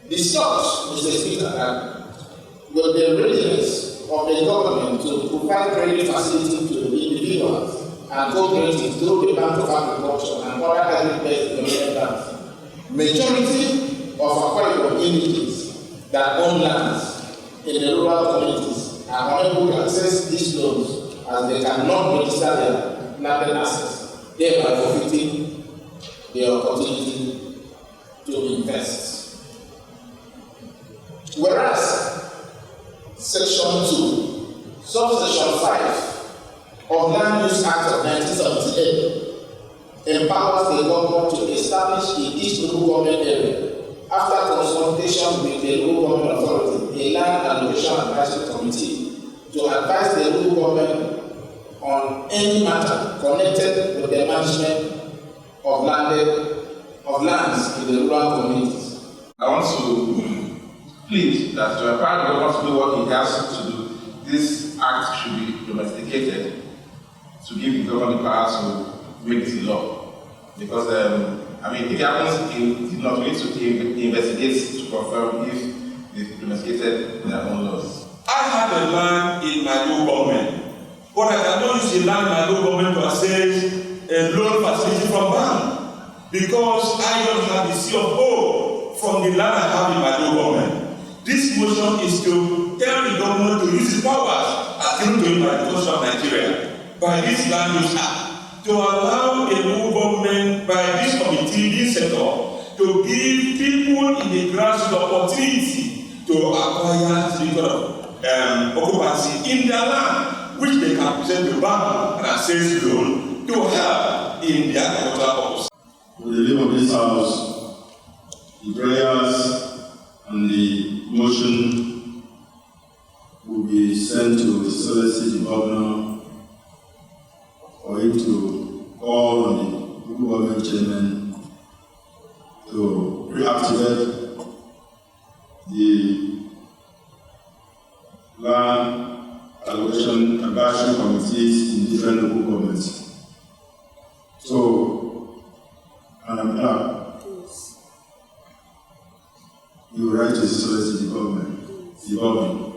The church, Mr. Speaker, that with the readiness of the government to provide credit facility to individuals and co-operatives through the Bank of Agriculture and other agri-based development banks, majority of Akwa Ibom entities that own lands in the rural communities are unable to access these loans as they cannot register their landed assets, thereby forfeiting the opportunity to invest. Whereas Section 2, Subsection 5 of Land Use Act of 1978 empowers the government to establish in each local government area, after consultation with the local government authority, a Land Allocation Committee to advise the local government on any matter connected with the management of lands in the rural communities. I want to plead that to empower the government to do what it has to do. This act should be domesticated to give the government the power to make this law. Because, if it happens, it not need to investigate to confirm if they've domesticated their own laws. I have a land in my local government, but I cannot use the land in my local government to access a loan facility from bank because I don't have the C of O from the land I have in my local government. This motion is to tell the government to use its powers as given to it by the Constitution of Nigeria by this Land Use Act to allow a local government by this committee, this sector, to give people in the grassroots the opportunity to acquire occupancy in their land, which they can present to bank and access loan to help in their agricultural purpose. With the name of this house, the prayers and the motion will be sent to the Excellency the Governor for him to call on the local government chairman to reactivate the Land Allocation Committees in different local governments. So, you write to the Excellency the Governor.